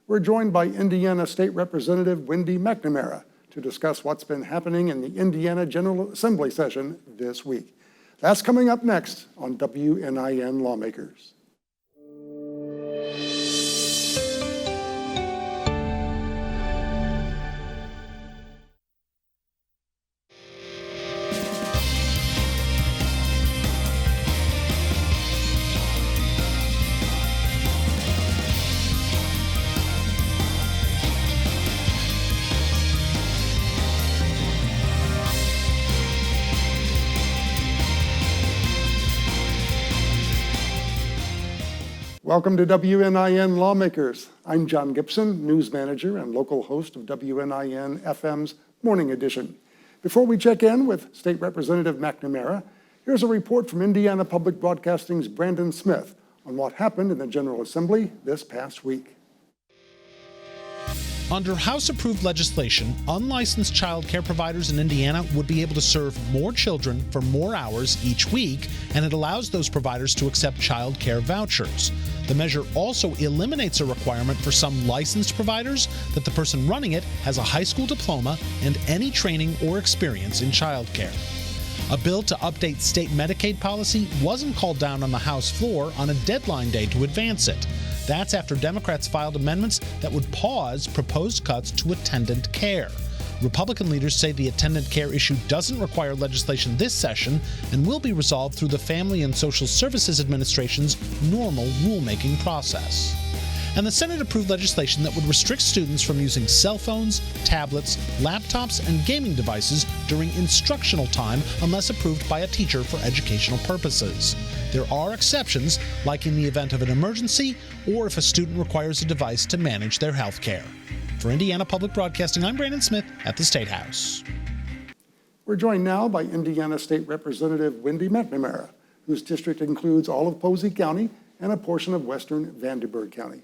We're joined by Indiana State Representative Wendy McNamara to discuss what's been happening in the Indiana General Assembly session this week. That's coming up next on WNIN Lawmakers. Welcome to WNIN Lawmakers. I'm John Gibson, news manager and local host of WNIN FM's Morning Edition. Before we check in with State Representative McNamara, here's a report from Indiana Public Broadcasting's Brandon Smith on what happened in the General Assembly this past week. Under House-approved legislation, unlicensed child care providers in Indiana would be able to serve more children for more hours each week, and it allows those providers to accept child care vouchers. The measure also eliminates a requirement for some licensed providers that the person running it has a high school diploma and any training or experience in child care. A bill to update state Medicaid policy wasn't called down on the House floor on a deadline day to advance it. That's after Democrats filed amendments that would pause proposed cuts to attendant care. Republican leaders say the attendant care issue doesn't require legislation this session and will be resolved through the Family and Social Services Administration's normal rulemaking process. And the Senate approved legislation that would restrict students from using cell phones, tablets, laptops, and gaming devices during instructional time unless approved by a teacher for educational purposes. There are exceptions, like in the event of an emergency or if a student requires a device to manage their health care. For Indiana Public Broadcasting, I'm Brandon Smith at the State House. We're joined now by Indiana State Representative Wendy McNamara, whose district includes all of Posey County and a portion of western Vanderburgh County.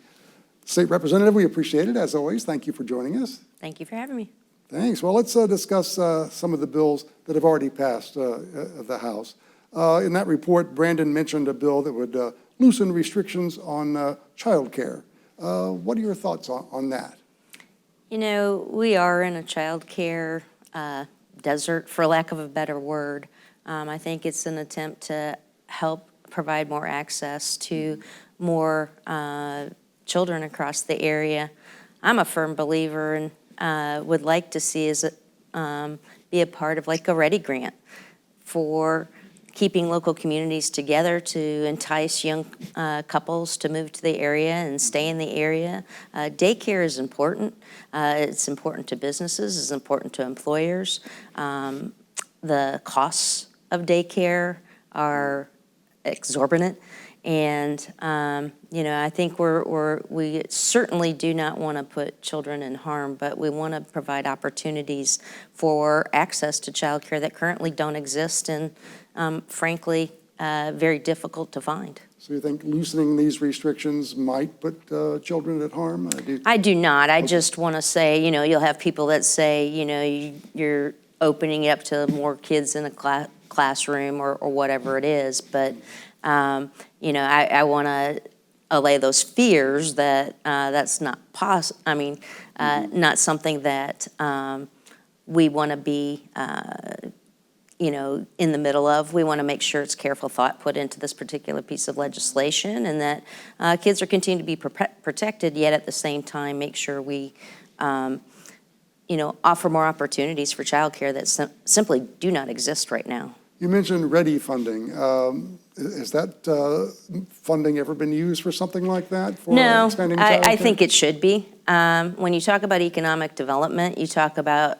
State Representative, we appreciate it, as always. Thank you for joining us. Thank you for having me. Thanks. Well, let's discuss some of the bills that have already passed of the House. In that report, Brandon mentioned a bill that would loosen restrictions on child care. What are your thoughts on that? You know, we are in a child care desert, for lack of a better word. I think it's an attempt to help provide more access to more children across the area. I'm a firm believer and would like to see be a part of like a READY grant for keeping local communities together to entice young couples to move to the area and stay in the area. Daycare is important. It's important to businesses, it's important to employers. The costs of daycare are exorbitant. And, you know, I think we certainly do not want to put children in harm, but we want to provide opportunities for access to child care that currently don't exist and, frankly, very difficult to find. So you think loosening these restrictions might put children at harm? I do not. I just want to say, you know, you'll have people that say, you know, you're opening it up to more kids in a classroom or whatever it is, but you know, I want to allay those fears that that's not possible. I mean, not something that we want to be, you know, in the middle of. We want to make sure it's careful thought put into this particular piece of legislation, and that kids are continuing to be protected. Yet at the same time, make sure we, you know, offer more opportunities for childcare that simply do not exist right now. You mentioned READY funding. Has that funding ever been used for something like that? For expanding childcare? I think it should be. When you talk about economic development, you talk about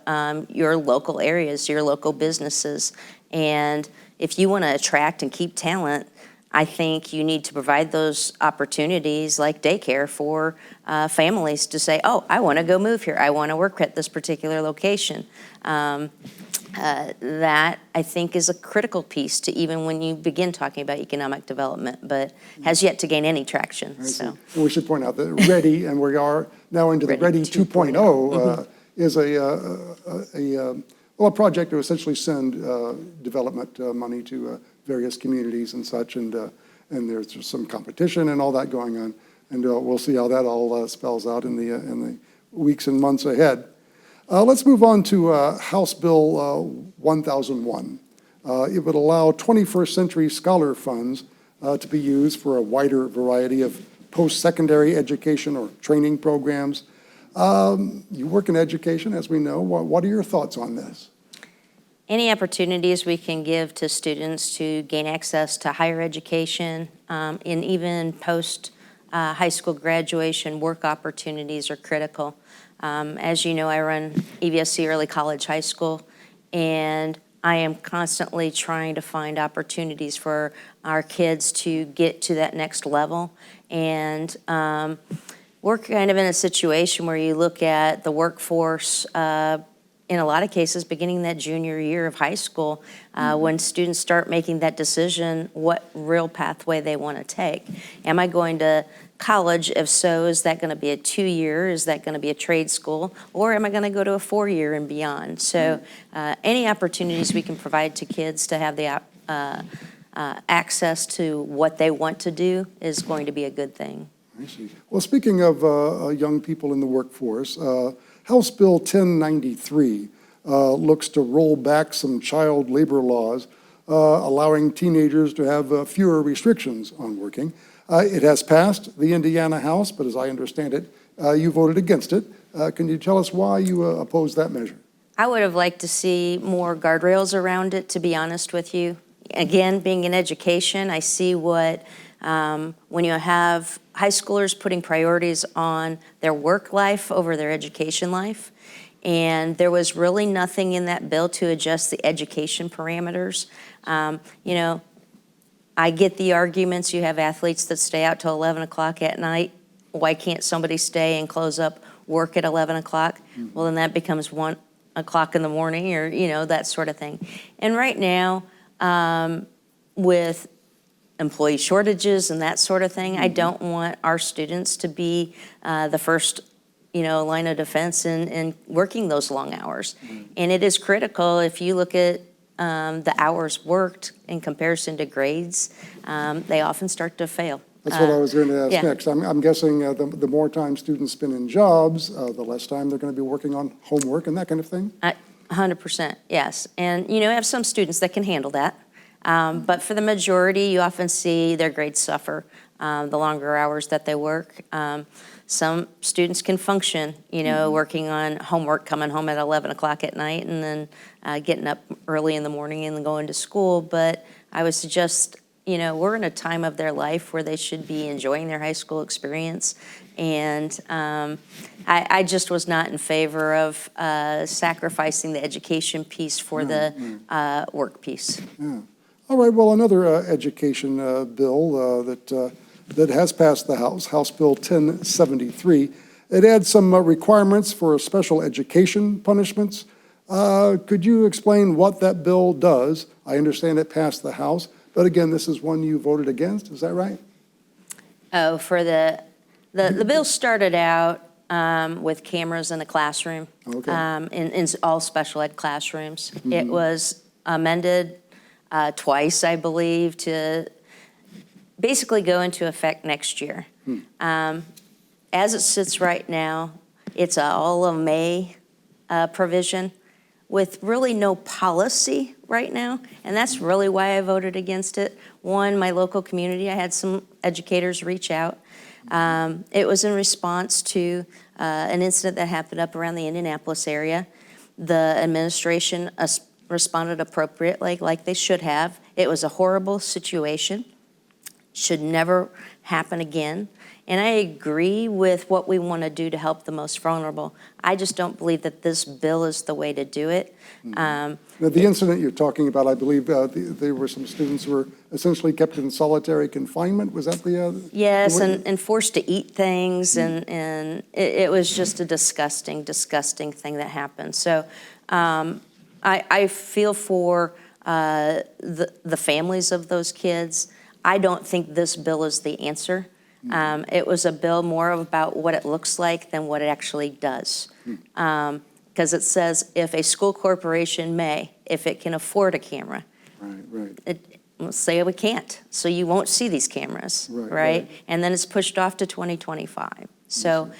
your local areas, your local businesses. And if you want to attract and keep talent, I think you need to provide those opportunities like daycare for families to say, oh, I want to go move here. I want to work at this particular location. That I think is a critical piece to even when you begin talking about economic development, but has yet to gain any traction. So we should point out that READY, and we are now into the READY 2.0, is a project to essentially send development money to various communities and such, and there's some competition and all that going on. And we'll see how that all spells out in the weeks and months ahead. Let's move on to House Bill 1001. It would allow 21st century scholar funds to be used for a wider variety of post-secondary education or training programs. You work in education, as we know. What are your thoughts on this? Any opportunities we can give to students to gain access to higher education and even post-high school graduation work opportunities are critical. As you know, I run EVSC Early College High School, and I am constantly trying to find opportunities for our kids to get to that next level. And we're kind of in a situation where you look at the workforce in a lot of cases beginning that junior year of high school, when students start making that decision what real pathway they want to take. Am I going to college? If so, is that going to be a 2-year? Is that going to be a trade school? Or am I going to go to a 4-year and beyond? So any opportunities we can provide to kids to have the access to what they want to do is going to be a good thing. I see. Well, speaking of young people in the workforce, House Bill 1093 looks to roll back some child labor laws, allowing teenagers to have fewer restrictions on working. It has passed the Indiana House, but as I understand it, you voted against it. Can you tell us why you opposed that measure? I would have liked to see more guardrails around it, to be honest with you. Again, being in education, I see what, when you have high schoolers putting priorities on their work life over their education life, and there was really nothing in that bill to adjust the education parameters. You know, I get the arguments. You have athletes that stay out till 11 o'clock at night. Why can't somebody stay and close up work at 11 o'clock? Well, then that becomes 1 o'clock in the morning, or, you know, that sort of thing. And right now, with employee shortages and that sort of thing, I don't want our students to be the first, you know, line of defense in working those long hours. And it is critical if you look at the hours worked in comparison to grades, they often start to fail. That's what I was going to ask yeah. next. I'm guessing the more time students spend in jobs, the less time they're going to be working on homework and that kind of thing? 100%, yes. And, you know, I have some students that can handle that. But for the majority, you often see their grades suffer the longer hours that they work. Some students can function, you know, working on homework, coming home at 11 o'clock at night, and then getting up early in the morning and then going to school. But I would suggest, you know, we're in a time of their life where they should be enjoying their high school experience. And I just was not in favor of sacrificing the education piece for the work piece. Yeah. All right, well, another education bill that has passed the House, House Bill 1073, it adds some requirements for special education punishments. Could you explain what that bill does? I understand it passed the House, but again, this is one you voted against, is that right? Oh, for the bill started out with cameras in the classroom, in all special ed classrooms. It was amended twice, I believe, to basically go into effect next year. As it sits right now, it's a all of May provision with really no policy right now, and that's really why I voted against it. One, my local community, I had some educators reach out. It was in response to an incident that happened up around the Indianapolis area. The administration responded appropriately, like they should have. It was a horrible situation, should never happen again. And I agree with what we want to do to help the most vulnerable. I just don't believe that this bill is the way to do it. Now, the incident you're talking about, I believe there were some students who were essentially kept in solitary confinement. Was that the Yes, the and forced to eat things, and it was just a disgusting, disgusting thing that happened. So I feel for the families of those kids. I don't think this bill is the answer. It was a bill more about what it looks like than what it actually does. Because it says if a school corporation may, if it can afford a camera. Right, right. let's say we can't, so you won't see these cameras, right? And then it's pushed off to 2025. So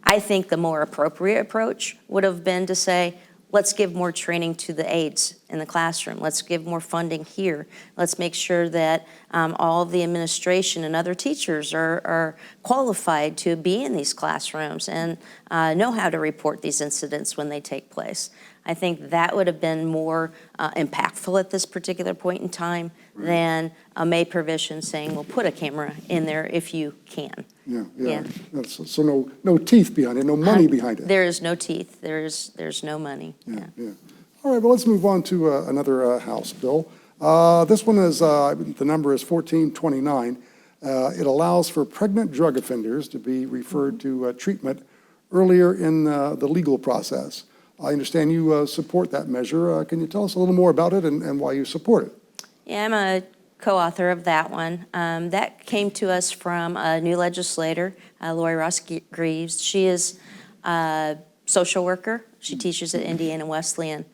I think the more appropriate approach would have been to say, let's give more training to the aides in the classroom. Let's give more funding here. Let's make sure that all of the administration and other teachers are qualified to be in these classrooms and know how to report these incidents when they take place. I think that would have been more impactful at this particular point in time than a May provision saying, well, put a camera in there if you can. Yeah. So no teeth behind it, no money behind it. There is no teeth. There's no money. Yeah. All right, well, let's move on to another House bill. This one is, the number is 1429. It allows for pregnant drug offenders to be referred to treatment earlier in the legal process. I understand you support that measure. Can you tell us a little more about it and why you support it? Yeah, I'm a co-author of that one. That came to us from a new legislator, Lori Ross Greaves. She is a social worker. She teaches at Indiana Wesleyan.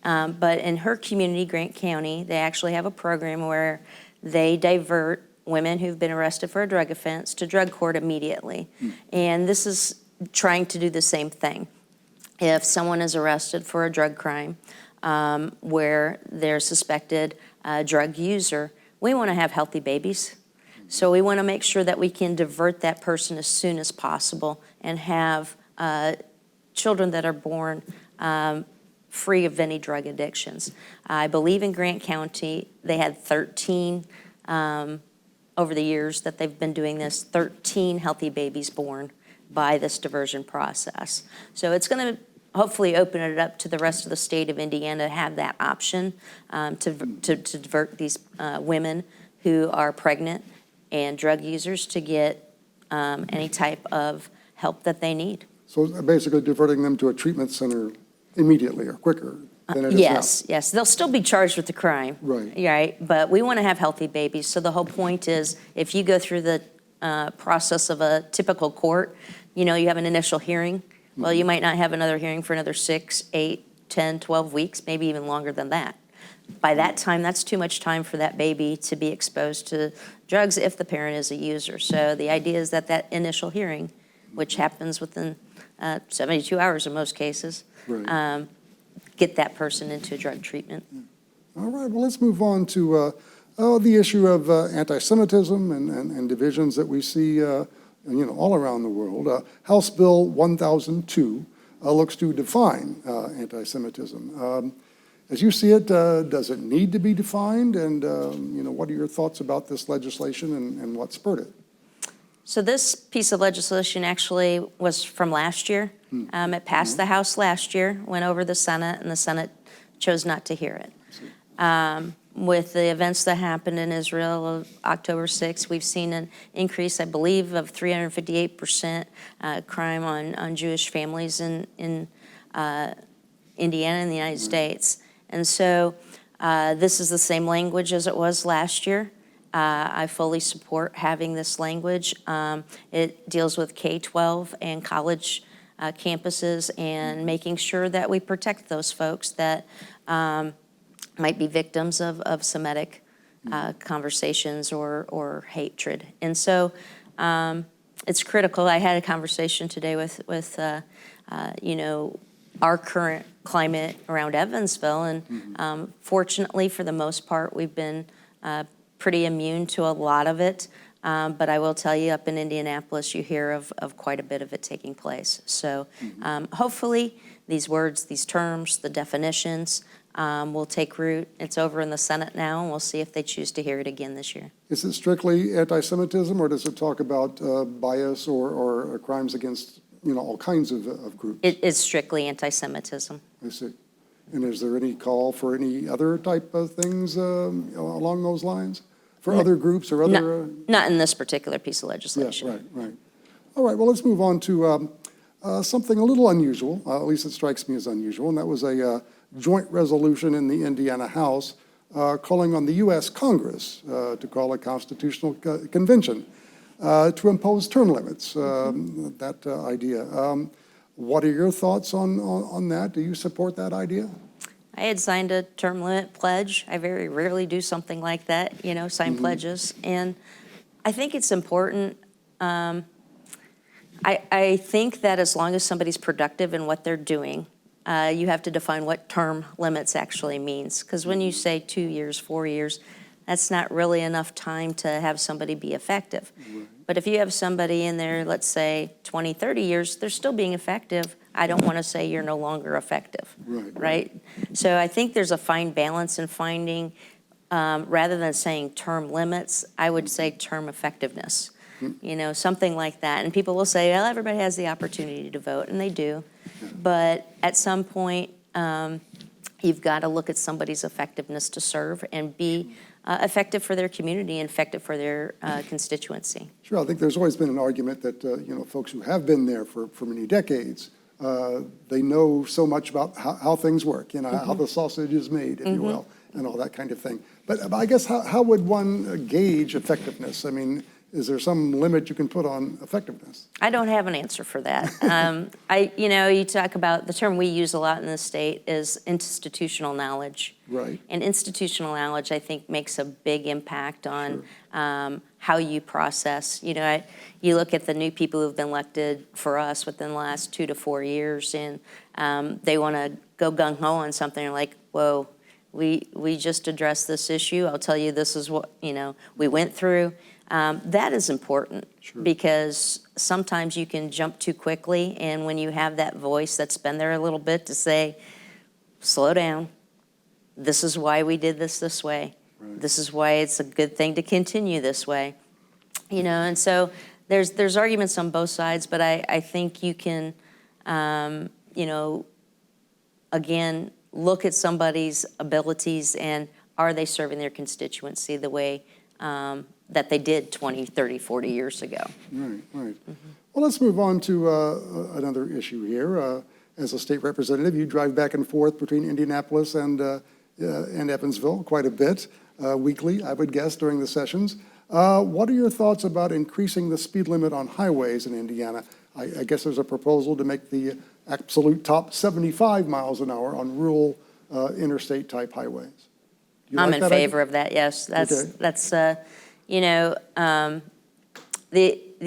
But in her community, Grant County, they actually have a program where they divert women who've been arrested for a drug offense to drug court immediately. And this is trying to do the same thing. If someone is arrested for a drug crime where they're suspected drug user, we want to have healthy babies. So we want to make sure that we can divert that person as soon as possible and have children that are born free of any drug addictions. I believe in Grant County, they had 13, over the years that they've been doing this, 13 healthy babies born by this diversion process. So it's going to hopefully open it up to the rest of the state of Indiana to have that option to divert these women who are pregnant and drug users to get any type of help that they need. So basically diverting them to a treatment center immediately or quicker than it is now. Yes. They'll still be charged with the crime. Right. But we want to have healthy babies. So the whole point is if you go through the process of a typical court, you have an initial hearing. Well, you might not have another hearing for another 6, 8, 10, 12 weeks, maybe even longer than that. By that time, that's too much time for that baby to be exposed to drugs if the parent is a user. So the idea is that initial hearing, which happens within 72 hours in most cases, get that person into drug treatment. All right, well, let's move on to the issue of anti-Semitism and divisions that we see all around the world. House Bill 1002 looks to define anti-Semitism. As you see it, does it need to be defined? And what are your thoughts about this legislation and what spurred it? So this piece of legislation actually was from last year. It passed the House last year, went over the Senate, and the Senate chose not to hear it. With the events that happened in Israel of October 6th, we've seen an increase, I believe, of 358% crime on Jewish families in Indiana and the United States. And so this is the same language as it was last year. I fully support having this language. It deals with K-12 and college campuses and making sure that we protect those folks that might be victims of Semitic conversations or hatred. And so it's critical. I had a conversation today with our current climate around Evansville, and fortunately, for the most part, we've been pretty immune to a lot of it. But I will tell you, up in Indianapolis, you hear of quite a bit of it taking place. So hopefully these words, these terms, the definitions will take root. It's over in the Senate now, and we'll see if they choose to hear it again this year. Is it strictly anti-Semitism, or does it talk about bias or crimes against all kinds of groups? It is strictly anti-Semitism. I see. And is there any call for any other type of things along those lines? For other groups or other? Not in this particular piece of legislation. Yes, right. All right, well, let's move on to something a little unusual, at least it strikes me as unusual, and that was a joint resolution in the Indiana House calling on the U.S. Congress to call a constitutional convention to impose term limits, that idea. What are your thoughts on that? Do you support that idea? I had signed a term limit pledge. I very rarely do something like that, sign pledges. And I think it's important. I think that as long as somebody's productive in what they're doing, you have to define what term limits actually means. Because when you say 2 years, 4 years, that's not really enough time to have somebody be effective. Right. But if you have somebody in there, let's say 20, 30 years, they're still being effective. I don't want to say you're no longer effective, right? So I think there's a fine balance in finding, rather than saying term limits, I would say term effectiveness. Something like that. And people will say, well, everybody has the opportunity to vote, and they do. But at some point, you've got to look at somebody's effectiveness to serve and be effective for their community and effective for their constituency. Sure, I think there's always been an argument that, folks who have been there for many decades, they know so much about how things work, how the sausage is made, if you will, and all that kind of thing. But I guess how would one gauge effectiveness? I mean, is there some limit you can put on effectiveness? I don't have an answer for that. You talk about, the term we use a lot in the state is institutional knowledge. Right. And institutional knowledge, I think, makes a big impact on how you process. You look at the new people who've been elected for us within the last 2 to 4 years, and they want to go gung-ho on something like, whoa, we just addressed this issue. I'll tell you, this is what, we went through. That is important because sometimes you can jump too quickly, and when you have that voice that's been there a little bit to say, slow down, this is why we did this way, this is why it's a good thing to continue this way, and so there's arguments on both sides, but I think you can, again, look at somebody's abilities and are they serving their constituency the way that they did 20, 30, 40 years ago. Right. Well, let's move on to another issue here. As a state representative, you drive back and forth between Indianapolis and Evansville quite a bit, weekly, I would guess, during the sessions. What are your thoughts about increasing the speed limit on highways in Indiana? I guess there's a proposal to make the absolute top 75 miles an hour on rural interstate type highways. I'm in favor of that, yes. That's the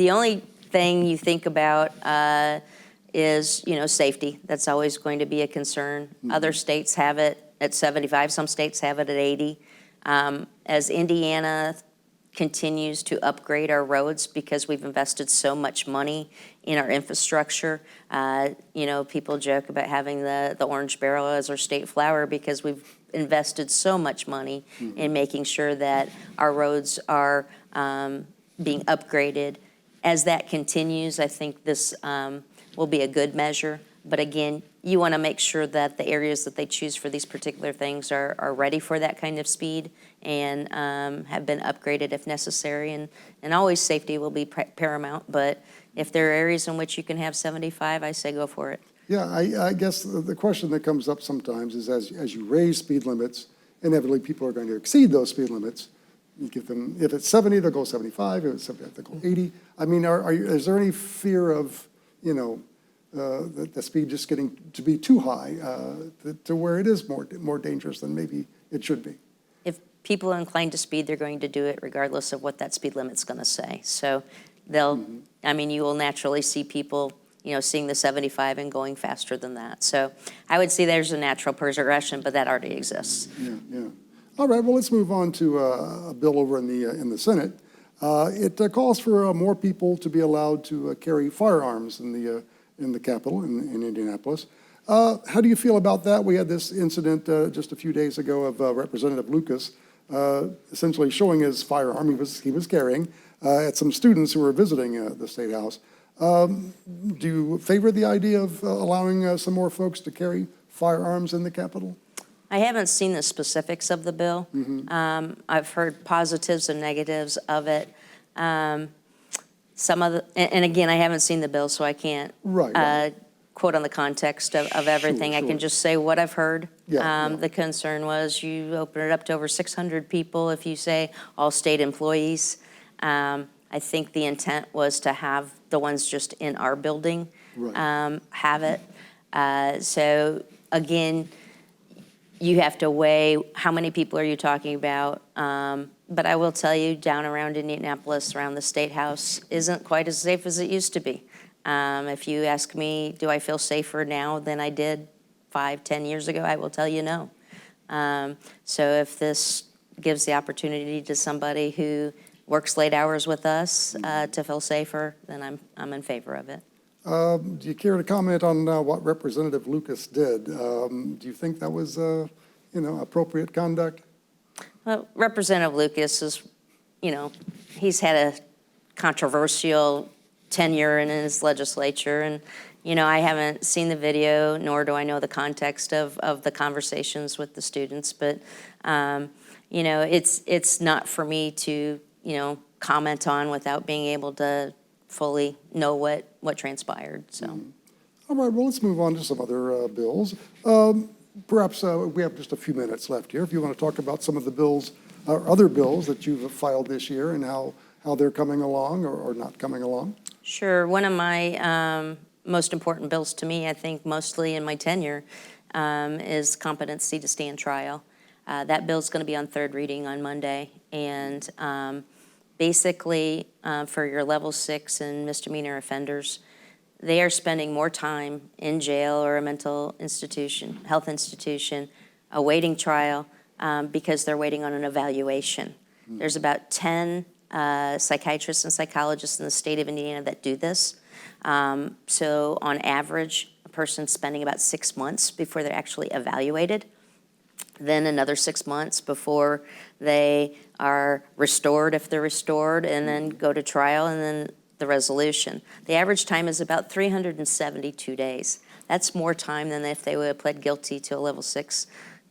only thing you think about is, safety. That's always going to be a concern. Other states have it at 75. Some states have it at 80. As Indiana continues to upgrade our roads because we've invested so much money in our infrastructure, people joke about having the orange barrel as our state flower because we've invested so much money in making sure that our roads are being upgraded. As that continues, I think this will be a good measure. But again, you want to make sure that the areas that they choose for these particular things are ready for that kind of speed and have been upgraded if necessary. And always safety will be paramount. But if there are areas in which you can have 75, I say go for it. Yeah, I guess the question that comes up sometimes is as you raise speed limits, inevitably people are going to exceed those speed limits. You give them, if it's 70, they'll go 75. If it's 75, they'll go 80. I mean, is there any fear of, the speed just getting to be too high to where it is more dangerous than maybe it should be? If people are inclined to speed, they're going to do it regardless of what that speed limit's going to say. So they'll, you will naturally see people seeing the 75 and going faster than that. So I would say there's a natural progression, but that already exists. Yeah. All right, well, let's move on to a bill over in the Senate. It calls for more people to be allowed to carry firearms in the Capitol in Indianapolis. How do you feel about that? We had this incident just a few days ago of Representative Lucas essentially showing his firearm he was carrying at some students who were visiting the State House. Do you favor the idea of allowing some more folks to carry firearms in the Capitol? I haven't seen the specifics of the bill. I've heard positives and negatives of it. Some of and again, I haven't seen the bill, so I can't quote on the context of everything. Sure. I can just say what I've heard. The concern was you open it up to over 600 people if you say all state employees. I think the intent was to have the ones just in our building have it. So again, you have to weigh how many people are you talking about. But I will tell you, down around Indianapolis, around the State House, isn't quite as safe as it used to be. If you ask me, do I feel safer now than I did 5, 10 years ago, I will tell you no. So if this gives the opportunity to somebody who works late hours with us to feel safer, then I'm in favor of it. Do you care to comment on what Representative Lucas did? Do you think that was, appropriate conduct? Well, Representative Lucas is, he's had a controversial tenure in his legislature, and I haven't seen the video, nor do I know the context of the conversations with the students, but it's not for me to comment on without being able to fully know what transpired. So. All right, well, let's move on to some other bills. Perhaps we have just a few minutes left here. If you want to talk about some of the bills, or other bills that you've filed this year and how they're coming along or not coming along. Sure. One of my most important bills to me, I think mostly in my tenure, is competency to stand trial. That bill's going to be on third reading on Monday, and basically for your level 6 and misdemeanor offenders, they are spending more time in jail or a mental institution, health institution, awaiting trial because they're waiting on an evaluation. There's about 10 psychiatrists and psychologists in the state of Indiana that do this. So on average, a person's spending about 6 months before they're actually evaluated, then another 6 months before they are restored, if they're restored, and then go to trial, and then the resolution. The average time is about 372 days. That's more time than if they would have pled guilty to a level 6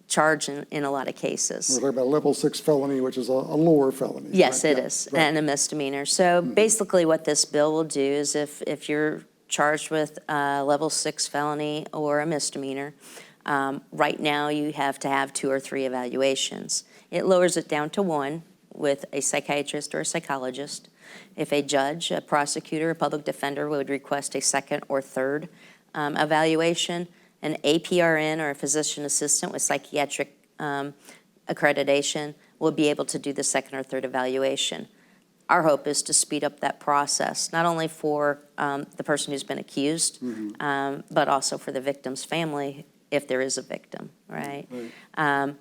charge in a lot of cases. We're talking about a level 6 felony, which is a lower felony. Yes, right? it is, and a misdemeanor. So basically what this bill will do is if you're charged with a level 6 felony or a misdemeanor, right now you have to have 2 or 3 evaluations. It lowers it down to 1 with a psychiatrist or a psychologist. If a judge, a prosecutor, a public defender would request a second or third evaluation, an APRN or a physician assistant with psychiatric accreditation will be able to do the second or third evaluation. Our hope is to speed up that process, not only for the person who's been accused, but also for the victim's family if there is a victim, right?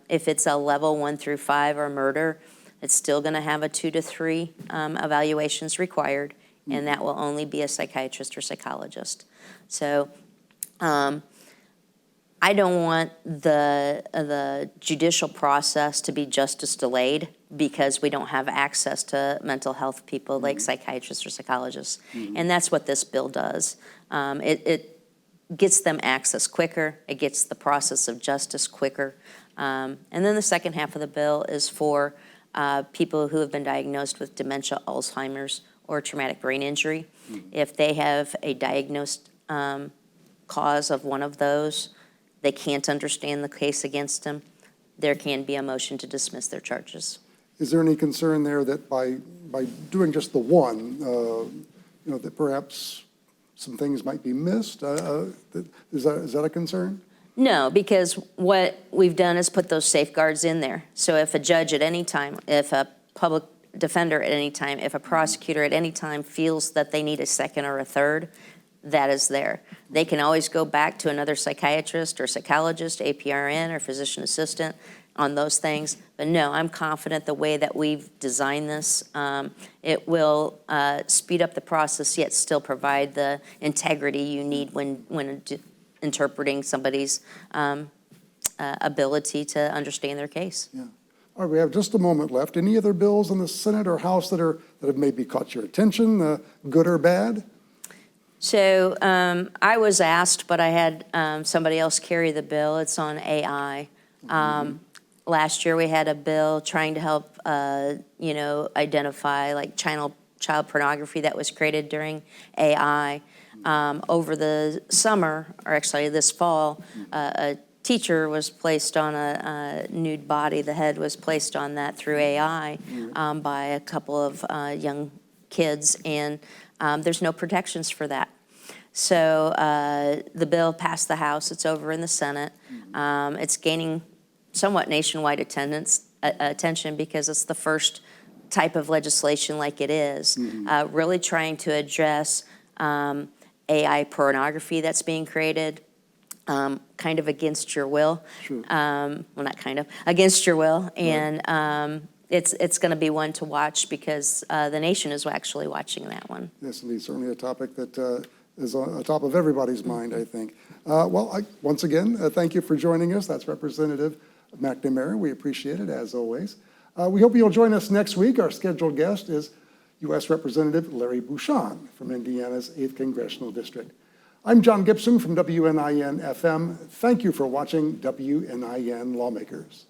If it's a level 1 through 5 or murder, it's still going to have a 2 to 3 evaluations required, and that will only be a psychiatrist or psychologist. So I don't want the judicial process to be justice delayed because we don't have access to mental health people like psychiatrists or psychologists, and that's what this bill does. It gets them access quicker, it gets the process of justice quicker, and then the second half of the bill is for people who have been diagnosed with dementia, Alzheimer's, or traumatic brain injury. If they have a diagnosed cause of one of those, they can't understand the case against them, there can be a motion to dismiss their charges. Is there any concern there that by doing just the one, that perhaps some things might be missed? Is that a concern? No, because what we've done is put those safeguards in there. So if a judge at any time, if a public defender at any time, if a prosecutor at any time feels that they need a second or a third, that is there. They can always go back to another psychiatrist or psychologist, APRN or physician assistant on those things. But no, I'm confident the way that we've designed this, it will speed up the process yet still provide the integrity you need when interpreting somebody's ability to understand their case. Yeah. All right, we have just a moment left. Any other bills in the Senate or House that have maybe caught your attention, good or bad? So I was asked, but I had somebody else carry the bill. It's on AI. Last year we had a bill trying to help, identify like child pornography that was created during AI. Over the summer, or actually this fall, a teacher was placed on a nude body. The head was placed on that through AI by a couple of young kids, and there's no protections for that. So the bill passed the House. It's over in the Senate. It's gaining somewhat nationwide attention because it's the first type of legislation like it is, really trying to address AI pornography that's being created, kind of against your will. Sure. Well, not kind of, against your will. And it's going to be one to watch because the nation is actually watching that one. Yes, indeed, certainly a topic that is on top of everybody's mind, I think. Once again, thank you for joining us. That's Representative McNamara. We appreciate it, as always. We hope you'll join us next week. Our scheduled guest is U.S. Representative Larry Bouchon from Indiana's 8th Congressional District. I'm John Gibson from WNIN FM. Thank you for watching WNIN Lawmakers.